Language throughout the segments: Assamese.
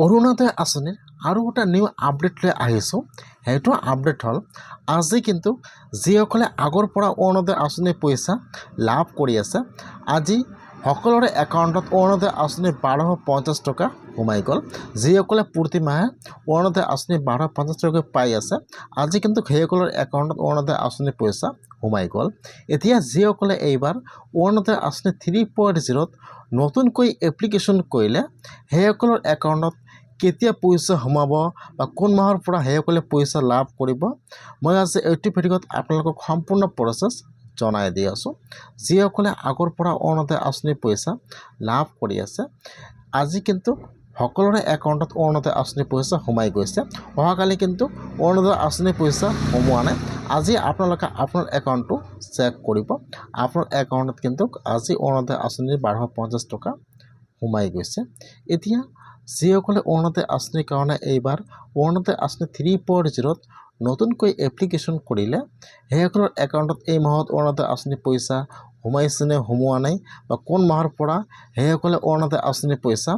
অৰুণোদয় আঁচনিৰ আৰু এটা নিউ আপডেট লৈ আহিছোঁ। সেইটো আপডেট হ'ল আজি কিন্তু যিসকলে আগৰ পৰা অৰুণোদয় আঁচনিৰ পইচা লাভ কৰি আছে, আজি সকলোৰে একাউণ্টত অৰুণোদয় আঁচনিৰ 1250 টকা সোমাই গ'ল। যিসকলে প্ৰতি মাহে অৰুণোদয় আঁচনি 1250 টকাকৈ পাই আছে, আজি কিন্তু সেইসকলৰ একাউণ্টত অৰুণোদয় আঁচনিৰ পইচা সোমাই গ'ল। এতিয়া যিসকলে এইবাৰ অৰুণোদয় আঁচনি 3.0ত নতুনকৈ এপ্লিকেশ্যন কৰিলে, সেইসকলৰ একাউণ্টত কেতিয়া পইচা সোমাব বা কোন মাহৰ পৰা সেইসকলে পইচা লাভ কৰিব, মই আজি এইটো ভিডিঅ'ত আপোনালোকক সম্পূৰ্ণ প্ৰচেছ জনাই দি আছোঁ। যিসকলে আগৰ পৰা অৰুণোদয় আঁচনিৰ পইচা লাভ কৰি আছে, আজি কিন্তু সকলোৰে একাউণ্টত অৰুণোদয় আঁচনিৰ পইচা সোমাই গৈছে। অহাকালি কিন্তু অৰুণোদয় আঁচনিৰ পইচা সোমোৱা নাই। আজি আপোনালোকে আপোনাৰ একাউণ্টটো চেক কৰিব। আপোনাৰ একাউণ্টত কিন্তু আজি অৰুণোদয় আঁচনিৰ 1250 টকা সোমাই গৈছে। এতিয়া যিসকলে অৰুণোদয় আঁচনিৰ কাৰণে এইবাৰ অৰুণোদয় আঁচনি 3.0ত নতুনকৈ এপ্লিকেশ্যন কৰিলে, সেইসকলৰ একাউণ্টত এই মাহত অৰুণোদয় আঁচনিৰ পইচা সোমাইছে নে সোমোৱা নাই বা কোন মাহৰ পৰা সেইসকলে অৰুণোদয় আঁচনিৰ পইচা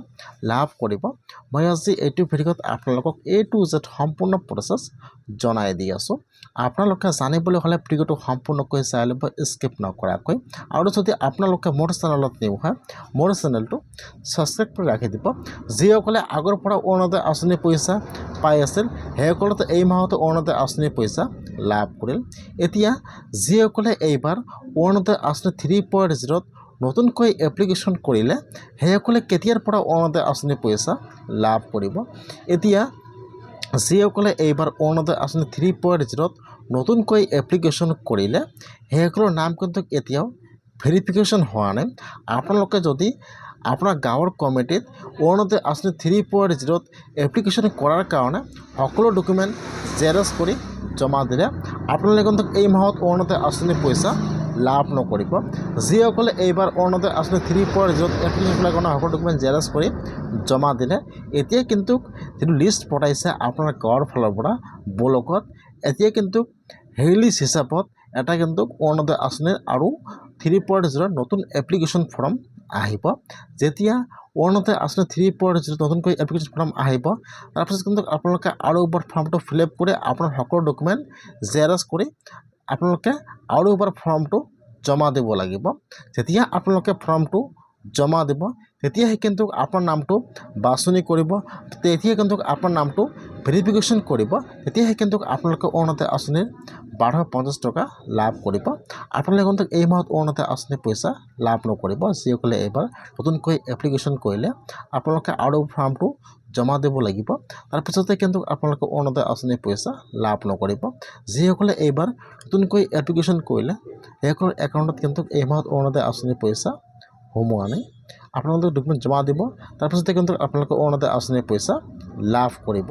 লাভ কৰিব, মই আজি এইটো ভিডিঅ'ত আপোনালোকক A to Z সম্পূৰ্ণ প্ৰচেছ জনাই দি আছোঁ। আপোনালোকে জানিবলৈ হ'লে ভিডিঅ'টো সম্পূৰ্ণকৈ চাই ল'ব, স্কিপ নকৰাকৈ। আৰু যদি আপোনালোকে মোৰ চেনেলত নিউ হয়, মোৰ চেনেলটো ছাবস্ক্ৰাইব কৰি ৰাখি দিব। যিসকলে আগৰ পৰা অৰুণোদয় আঁচনিৰ পইচা পাই আছিল, সেইসকলে এই মাহতো অৰুণোদয় আঁচনিৰ পইচা লাভ কৰিল। এতিয়া যিসকলে এইবাৰ অৰুণোদয় আঁচনি 3.0ত নতুনকৈ এপ্লিকেশ্যন কৰিলে, সেইসকলে কেতিয়াৰ পৰা অৰুণোদয় আঁচনিৰ পইচা লাভ কৰিব। এতিয়া যিসকলে এইবাৰ অৰুণোদয় আঁচনি 3.0ত নতুনকৈ এপ্লিকেশ্যন কৰিলে, সেইসকলৰ নাম কিন্তু এতিয়াও ভেৰিফিকেশ্যন হোৱা নাই। আপোনালোকে যদি আপোনাৰ গাঁৱৰ কমিটিত অৰুণোদয় আঁচনি 3.0ত এপ্লিকেশ্যন কৰাৰ কাৰণে সকলো ডকুমেণ্ট জেৰক্স কৰি জমা দিলে, আপোনালোকে কিন্তু এই মাহত অৰুণোদয় আঁচনিৰ পইচা লাভ নকৰিব। যিসকলে এইবাৰ অৰুণোদয় আঁচনি 3.0ত এপ্লিকেশ্যন কৰাৰ কাৰণে সকলো ডকুমেণ্ট জেৰক্স কৰি জমা দিলে, এতিয়া কিন্তু যিটো লিষ্ট পঠাইছে আপোনাৰ গাঁৱৰ ফালৰ পৰা ব্লকত, এতিয়া কিন্তু সেই লিষ্ট হিচাপত এটা কিন্তু অৰুণোদয় আঁচনিৰ আৰু 3.0ৰ নতুন এপ্লিকেশ্যন ফৰ্ম আহিব। যেতিয়া অৰুণোদয় আঁচনি 3.0ত নতুনকৈ এপ্লিকেশ্যন ফৰ্ম আহিব, তাৰপিছত কিন্তু আপোনালোকে আৰু এবাৰ ফৰ্মটো ফিল আপ কৰি আপোনাৰ সকলো ডকুমেণ্ট জেৰক্স কৰি আপোনালোকে আৰু এবাৰ ফৰ্মটো জমা দিব লাগিব। যেতিয়া আপোনালোকে ফৰ্মটো জমা দিব, তেতিয়াহে কিন্তু আপোনাৰ নামটো বাছনি কৰিব, তেতিয়া কিন্তু আপোনাৰ নামটো ভেৰিফিকেশ্যন কৰিব, তেতিয়াহে কিন্তু আপোনালোকে অৰুণোদয় আঁচনিৰ 1250 টকা লাভ কৰিব। আপোনালোকে কিন্তু এই মাহত অৰুণোদয় আঁচনিৰ পইচা লাভ নকৰিব। যিসকলে এইবাৰ নতুনকৈ এপ্লিকেশ্যন কৰিলে, আপোনালোকে আৰু ফৰ্মটো জমা দিব লাগিব, তাৰপিছতে কিন্তু আপোনালোকে অৰুণোদয় আঁচনিৰ পইচা লাভ নকৰিব। যিসকলে এইবাৰ নতুনকৈ এপ্লিকেশ্যন কৰিলে, সেইসকলৰ একাউণ্টত কিন্তু এই মাহত অৰুণোদয় আঁচনিৰ পইচা সোমোৱা নাই। আপোনালোকে ডকুমেণ্ট জমা দিব, তাৰপিছতে কিন্তু আপোনালোকে অৰুণোদয় আঁচনিৰ পইচা লাভ কৰিব।